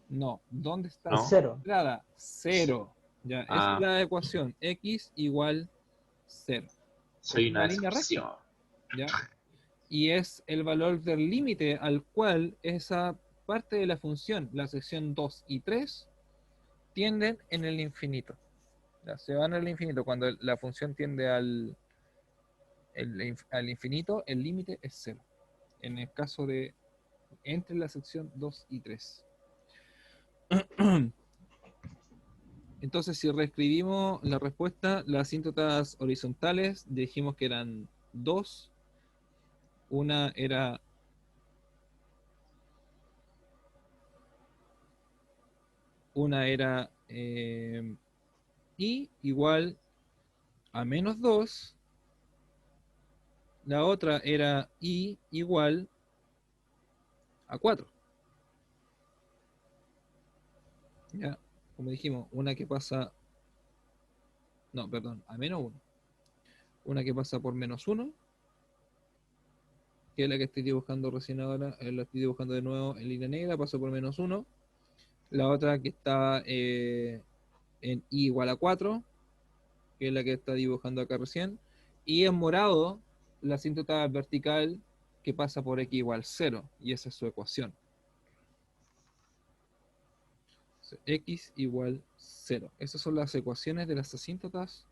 No, ¿dónde está No. centrada? 0. Ya, esa es Ah. la ecuación. X igual 0. Soy Es una línea excepción. recta. ¿Ya? Y es el valor del límite al cual esa parte de la función, la sección 2 y 3, tienden en el infinito. Ya, se van al infinito. Cuando la función tiende al infinito, el límite es 0. En el caso de entre la sección 2 y 3. Entonces, si reescribimos la respuesta, las asíntotas horizontales dijimos que eran 2. Una era Una era i igual a menos 2. La otra era i igual a 4. Ya, como dijimos, una que pasa... No, perdón, a menos 1. Una que pasa por menos 1, que es la que estoy dibujando recién ahora, la estoy dibujando de nuevo en línea negra, pasa por menos 1. La otra que está en i igual a 4, que es la que está dibujando acá recién. Y en morado, la asíntota vertical que pasa por x igual 0, y esa es su ecuación. X igual 0. Esas son las ecuaciones de las asíntotas,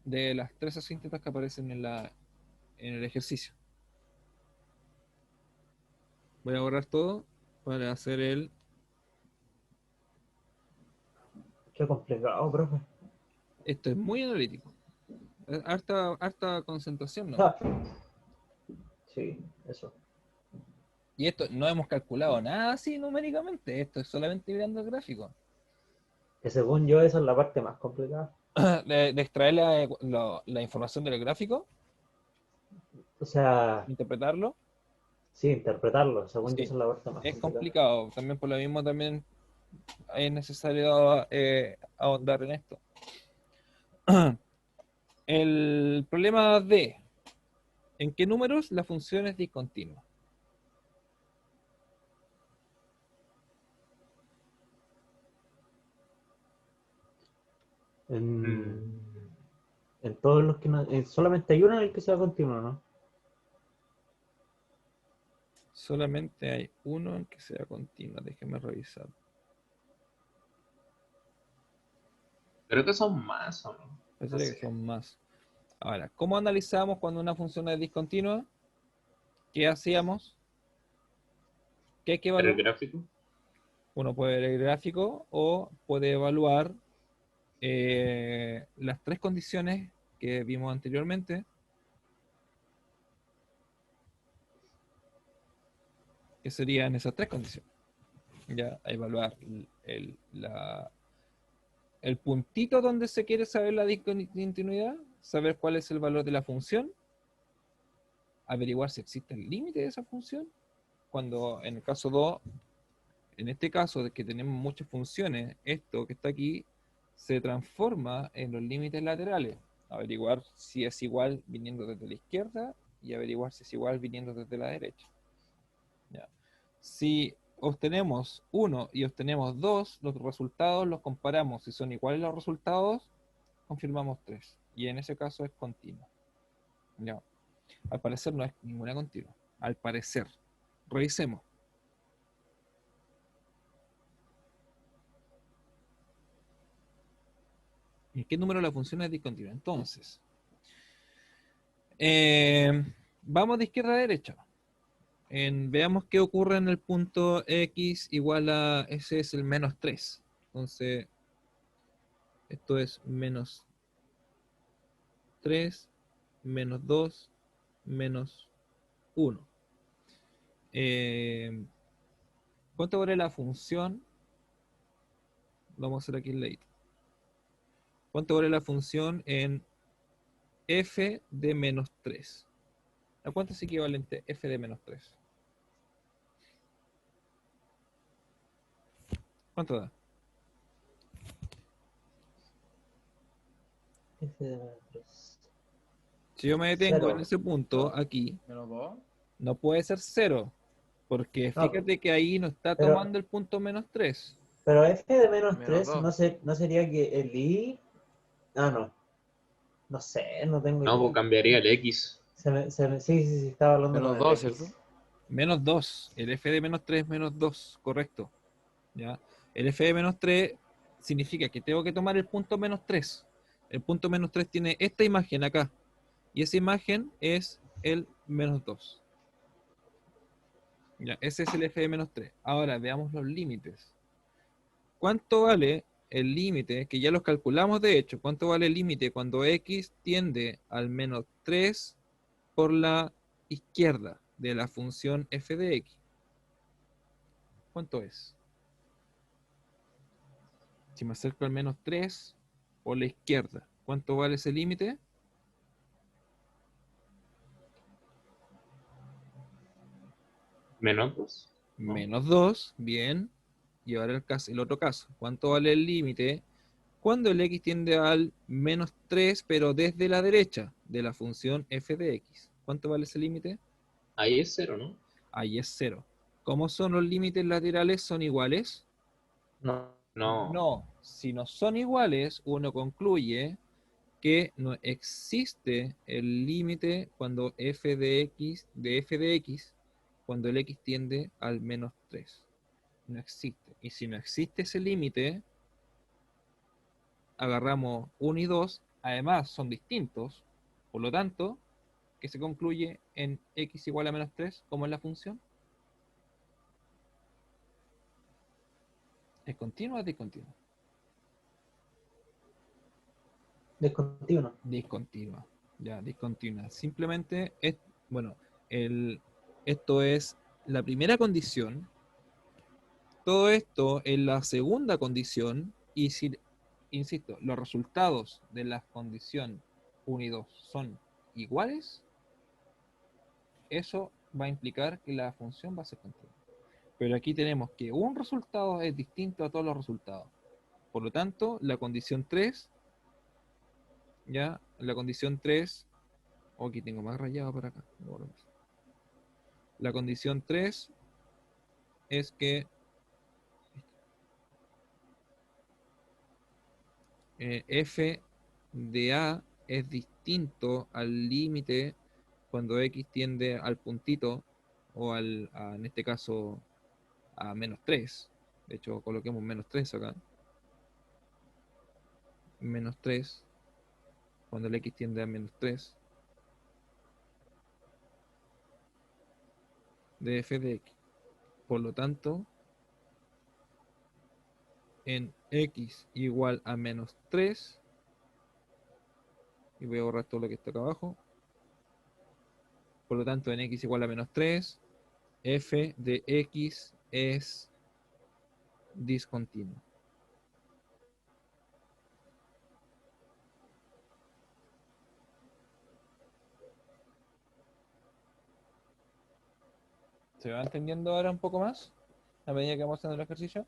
de las 3 asíntotas que aparecen en el ejercicio. Voy a borrar todo para hacer el... Qué complicado, profe. Esto es muy analítico. Harta concentración, ¿no? Sí, eso. Y esto no hemos calculado nada así numéricamente. Esto es solamente mirando el gráfico. Que según yo esa es la parte más complicada. De extraer la información del gráfico, O sea, interpretarlo, sí, interpretarlo. Según yo sí, esa es la parte más es complicada. complicado. También por lo mismo también es necesario ahondar en esto. El problema de ¿en qué números la función es discontinua? En todos los que no, solamente hay uno en el que sea continuo, ¿no? Solamente hay uno en que sea continua. Déjeme revisar. Creo que son más, ¿o no? Parece que son más. Ahora, ¿cómo analizamos cuando una función es discontinua? ¿Qué hacíamos? ¿Qué hay que ¿Ver el evaluar? gráfico? Uno puede ver el gráfico o puede evaluar las 3 condiciones que vimos anteriormente, que serían esas 3 condiciones. Ya, a evaluar el puntito donde se quiere saber la discontinuidad, saber cuál es el valor de la función, averiguar si existe el límite de esa función, cuando en el caso 2, en este caso de que tenemos muchas funciones, esto que está aquí se transforma en los límites laterales, averiguar si es igual viniendo desde la izquierda y averiguar si es igual viniendo desde la derecha. Ya. Si obtenemos 1 y obtenemos 2, los resultados los comparamos. Si son iguales los resultados, confirmamos 3. Y en ese caso es continua. Ya. Al parecer no es ninguna continua. Al parecer. Revisemos. ¿En qué número la función es discontinua? Entonces, vamos de izquierda a derecha. Veamos qué ocurre en el punto x igual a, ese es el menos 3. Entonces, esto es menos 3, menos 2, menos 1. ¿Cuánto vale la función? Lo vamos a hacer aquí en late. ¿Cuánto vale la función en f de menos 3? ¿A cuánto es equivalente f de menos 3? ¿Cuánto da? Si yo me detengo en ese punto, aquí, ¿Menos 2? no puede ser 0, porque No, fíjate que ahí no está pero- tomando el punto menos 3. Pero f de menos Menos 3 2. no sería que el i... Ah, no. No sé, no tengo No, idea. pues cambiaría el X. Sí, estaba hablando Menos con el 2, X. ¿cierto? Menos 2. El f de menos 3 es menos 2, correcto. ¿Ya? El f de menos 3 significa que tengo que tomar el punto menos 3. El punto menos 3 tiene esta imagen acá. Y esa imagen es el menos 2. Ya, ese es el f de menos 3. Ahora veamos los límites. ¿Cuánto vale el límite? Que ya los calculamos de hecho. ¿Cuánto vale el límite cuando x tiende al menos 3 por la izquierda de la función f de x? ¿Cuánto es? Si me acerco al menos 3 por la izquierda, ¿cuánto vale ese límite? Menos 2. ¿no? Menos 2, bien. Y ahora el otro caso. ¿Cuánto vale el límite cuando el x tiende al menos 3, pero desde la derecha de la función f de x? ¿Cuánto vale ese límite? Ahí es 0, ¿no? Ahí es 0. ¿Cómo son los límites laterales? ¿Son iguales? No. No. No. Si no son iguales, uno concluye que no existe el límite cuando f de x, cuando el x tiende al menos 3. No existe. Y si no existe ese límite, agarramos 1 y 2, además son distintos, por lo tanto, que se concluye en x igual a menos 3, como es la función. ¿Es continua o es discontinua? Descontinua. Discontinua. Ya, discontinua. Simplemente es, bueno, esto es la primera condición. Todo esto es la segunda condición. Y si, insisto, los resultados de la condición 1 y 2 son iguales, eso va a implicar que la función va a ser continua. Pero aquí tenemos que un resultado es distinto a todos los resultados. Por lo tanto, la condición 3, ya, la condición 3, aquí tengo más rayado para acá. La condición 3 es que f de a es distinto al límite cuando x tiende al puntito, o en este caso a menos 3. De hecho, coloquemos menos 3 acá. Menos 3, cuando el x tiende a menos 3, de f de x. Por lo tanto, en x igual a menos 3, y voy a borrar todo lo que está acá abajo. Por lo tanto, en x igual a menos 3, f de x es discontinuo. ¿Se va entendiendo ahora un poco más a medida que vamos haciendo el ejercicio?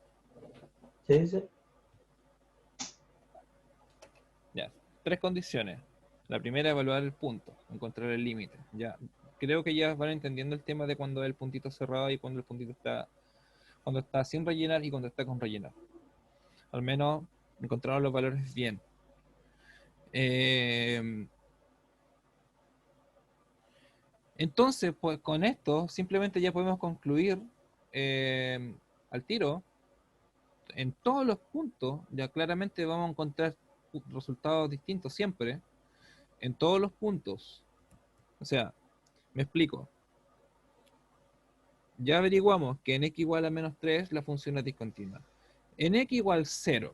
Sí, sí. Ya, 3 condiciones. La primera, evaluar el punto, encontrar el límite. Ya, creo que ya van entendiendo el tema de cuando el puntito cerrado y cuando el puntito cuando está sin rellenar y cuando está con rellenar. Al menos encontraron los valores bien. Entonces, pues con esto simplemente ya podemos concluir al tiro. En todos los puntos, ya claramente vamos a encontrar resultados distintos siempre. En todos los puntos. O sea, me explico. Ya averiguamos que en x igual a menos 3 la función es discontinua. En x igual 0,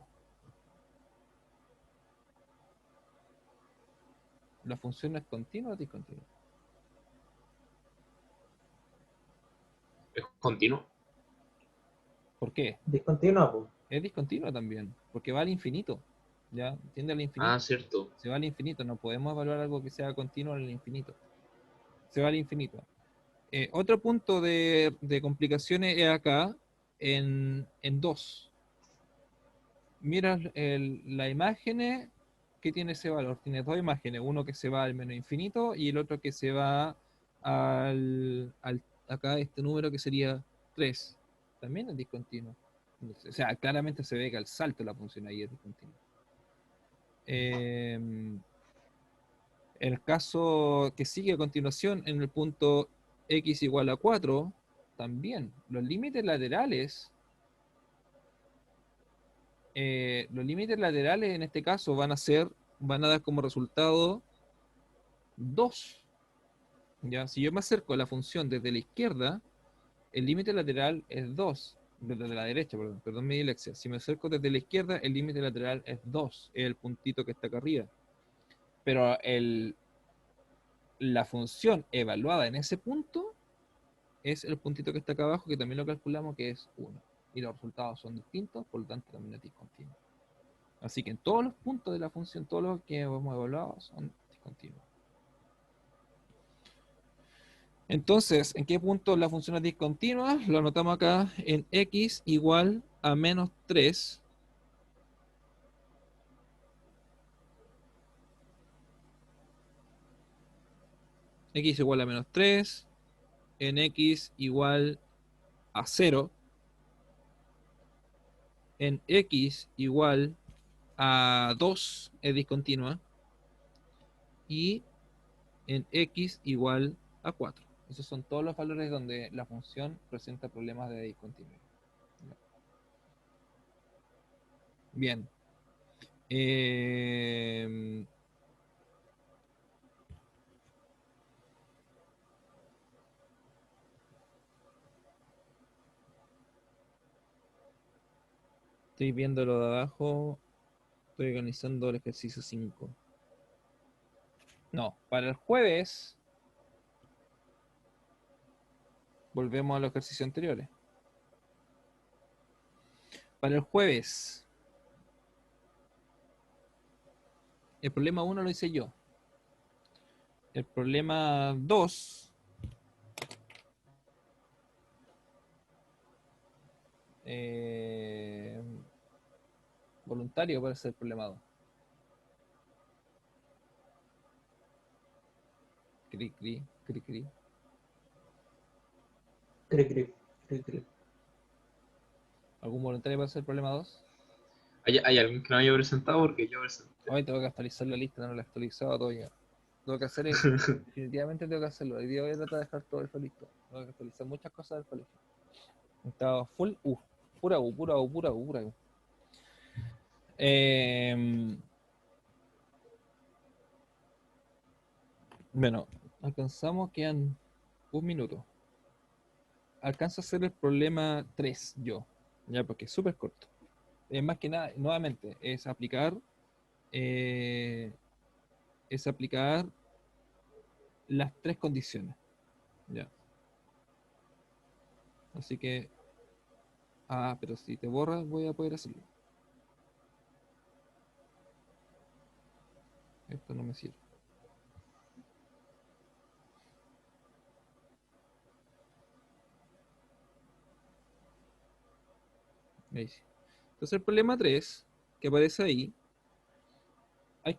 ¿la función es continua o discontinua? Es continuo. ¿Por qué? Discontinua, pues. Es discontinua también, porque va al infinito. ¿Ya? Tiende al infinito. Ah, cierto. Se va al infinito. No podemos evaluar algo que sea continuo en el infinito. Se va al infinito. Otro punto de complicaciones es acá, en 2. Mira la imagen que tiene ese valor. Tiene dos imágenes. Uno que se va al menos infinito y el otro que se va acá este número que sería 3. También es discontinuo. O sea, claramente se ve que al salto la función ahí es discontinua. El caso que sigue a continuación, en el punto x igual a 4, también los límites laterales en este caso van a dar como resultado 2. ¿Ya? Si yo me acerco a la función desde la izquierda, el límite lateral es 2. Desde la derecha, perdón mi dislexia. Si me acerco desde la izquierda, el límite lateral es 2, es el puntito que está acá arriba. Pero la función evaluada en ese punto es el puntito que está acá abajo, que también lo calculamos que es 1. Y los resultados son distintos, por lo tanto también es discontinuo. Así que en todos los puntos de la función, todos los que hemos evaluado son discontinuos. Entonces, ¿en qué punto la función es discontinua? Lo anotamos acá en x igual a menos 3. X igual a menos 3. En x igual a 0. En x igual a 2 es discontinua. Y en x igual a 4. Esos son todos los valores donde la función presenta problemas de discontinuidad. Bien. Estoy viendo lo de abajo. Estoy organizando el ejercicio 5. No, para el jueves volvemos a los ejercicios anteriores. Para el jueves, el problema 1 lo hice yo. El problema 2 voluntario para ser el problema 2. Cri, cri, cri, cri. Cri, cri, cri, cri. ¿Algún voluntario para hacer el problema 2? ¿Hay alguien que no haya presentado? Porque yo presenté. Hoy tengo que actualizar la lista, no la he actualizado todavía. Tengo que hacer definitivamente tengo que hacerlo. Hoy día voy a tratar de dejar todo eso listo. Tengo que actualizar muchas cosas del colegio. Estaba full U. Pura U, pura U, pura U, pura U. Bueno, alcanzamos, quedan un minuto. Alcanzo a hacer el problema 3 yo, ya, porque es súper corto. Más que nada, nuevamente, es aplicar las 3 condiciones. Ya. Así que, pero si te borras voy a poder hacerlo. Esto no me sirve. Ahí sí. Entonces el problema 3, que aparece ahí, hay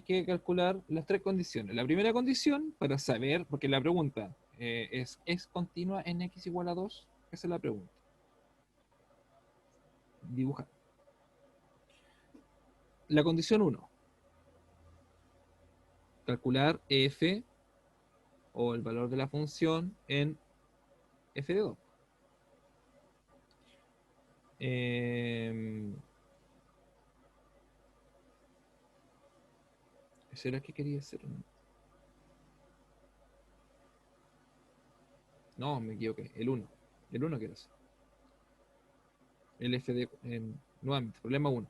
que calcular las 3 condiciones. La primera condición, para saber, porque la pregunta ¿es continua en x igual a 2? Esa es la pregunta. Dibujar. La condición 1. Calcular f, o el valor de la función, en f de 2. ¿Eso era lo que quería hacer? No, me equivoqué. El 1. El 1 quiero hacer. El f de... nuevamente, problema 1.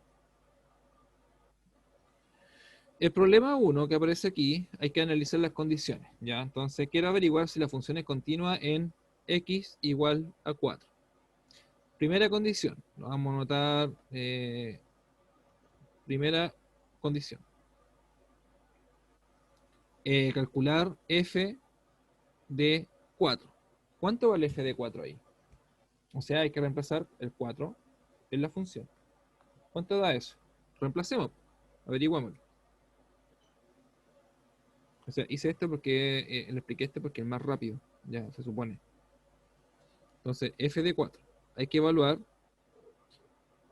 El problema 1 que aparece aquí, hay que analizar las condiciones, ¿ya? Entonces, quiero averiguar si la función es continua en x igual a 4. Primera condición, lo vamos a anotar, primera condición. Calcular f de 4. ¿Cuánto vale f de 4 ahí? O sea, hay que reemplazar el 4 en la función. ¿Cuánto da eso? Reemplacemos, averiguémoslo. O sea, hice esto porque, le expliqué esto porque es más rápido, ya se supone. Entonces, f de 4. Hay que evaluar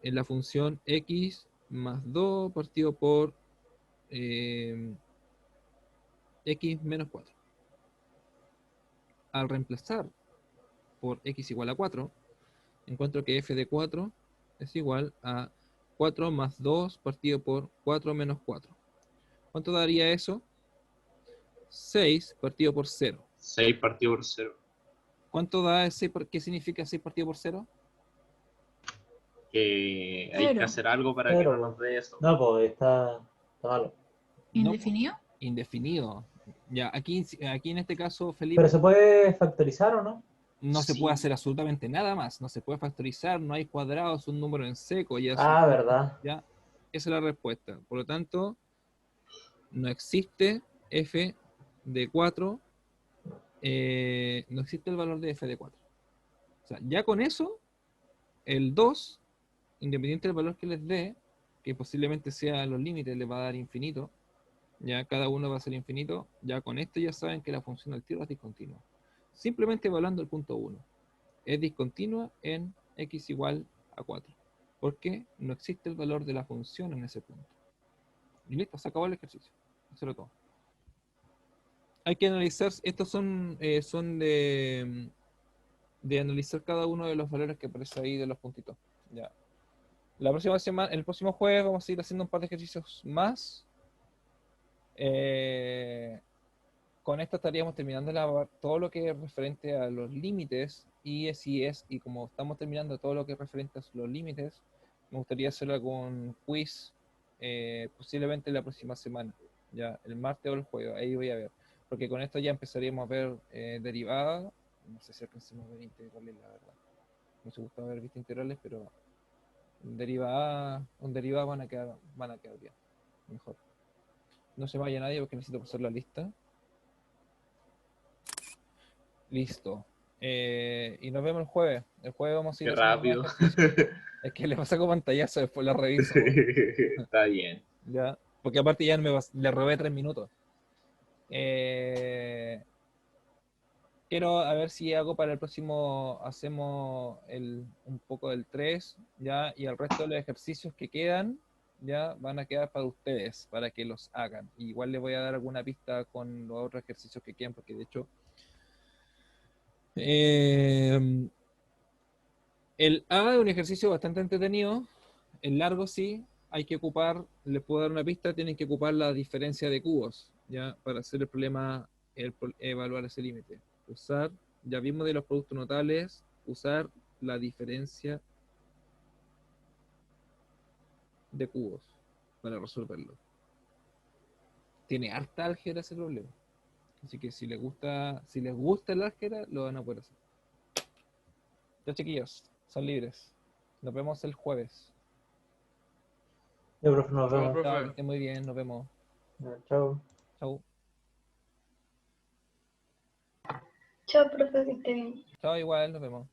en la función x más 2 partido por x menos 4. Al reemplazar por x igual a 4, encuentro que f de 4 es igual a 4 más 2 partido por 4 menos 4. ¿Cuánto daría eso? 6 partido por 0. 6 partido por 0. ¿Cuánto da ese? ¿Qué significa 6 partido por 0? Que hay que hacer algo para que no nos dé eso. No, pues está malo. ¿Indefinido? No, indefinido. Ya, aquí en este caso, Felipe... ¿Pero se puede factorizar o no? No se puede hacer absolutamente nada más. No se puede factorizar, no hay cuadrados, un número en seco. Ya verdad. Ya. esa es la respuesta. Por lo tanto, no existe f de 4, no existe el valor de f de 4. O sea, ya con eso, el 2, independiente del valor que les dé, que posiblemente sea los límites, les va a dar infinito, ya cada uno va a ser infinito, ya con esto ya saben que la función al tiro es discontinua. Simplemente evaluando el punto 1. Es discontinua en x igual a 4. Porque no existe el valor de la función en ese punto. Y listo, se acabó el ejercicio. Eso era todo. Hay que analizar, estos son de analizar cada uno de los valores que aparece ahí de los puntitos. Ya. La próxima semana, el próximo jueves vamos a ir haciendo un par de ejercicios más. Con esto estaríamos terminando todo lo que es referente a los límites y como estamos terminando todo lo que es referente a los límites, me gustaría hacer algún quiz posiblemente la próxima semana, ya el martes o el jueves, ahí voy a ver, porque con esto ya empezaríamos a ver derivadas, no sé si alcancemos a ver integrales, la verdad, me hubiese gustado haber visto integrales, pero derivadas van a quedar bien, mejor. No se vaya nadie porque necesito pasar la lista. Listo. Y nos vemos el jueves. El jueves vamos a ir Qué haciendo rápido. más ejercicios. Es que le saco pantallazo, después la reviso. Está bien. Ya. Porque aparte ya le robé 3 minutos. Quiero a ver si hago para el próximo, hacemos un poco del 3, ya, y el resto de los ejercicios que quedan, ya, van a quedar para ustedes, para que los hagan. Igual les voy a dar alguna pista con los otros ejercicios que quedan, porque de hecho el A es un ejercicio bastante entretenido, el largo sí, hay que ocupar, les puedo dar una pista, tienen que ocupar la diferencia de cubos, ya, para hacer el problema, evaluar ese límite. Ya vimos de los productos notables, usar la diferencia de cubos para resolverlo. Tiene harta álgebra ese problema. Así que si les gusta el álgebra, lo van a poder hacer. Ya, chiquillos, son libres. Nos vemos el jueves. Ya, profe, nos Chao, vemos. Chao, que profe. estén muy bien, nos vemos. Ya, chao. Chao. Chao, profe, que esté bien. Chao, igual, nos vemos.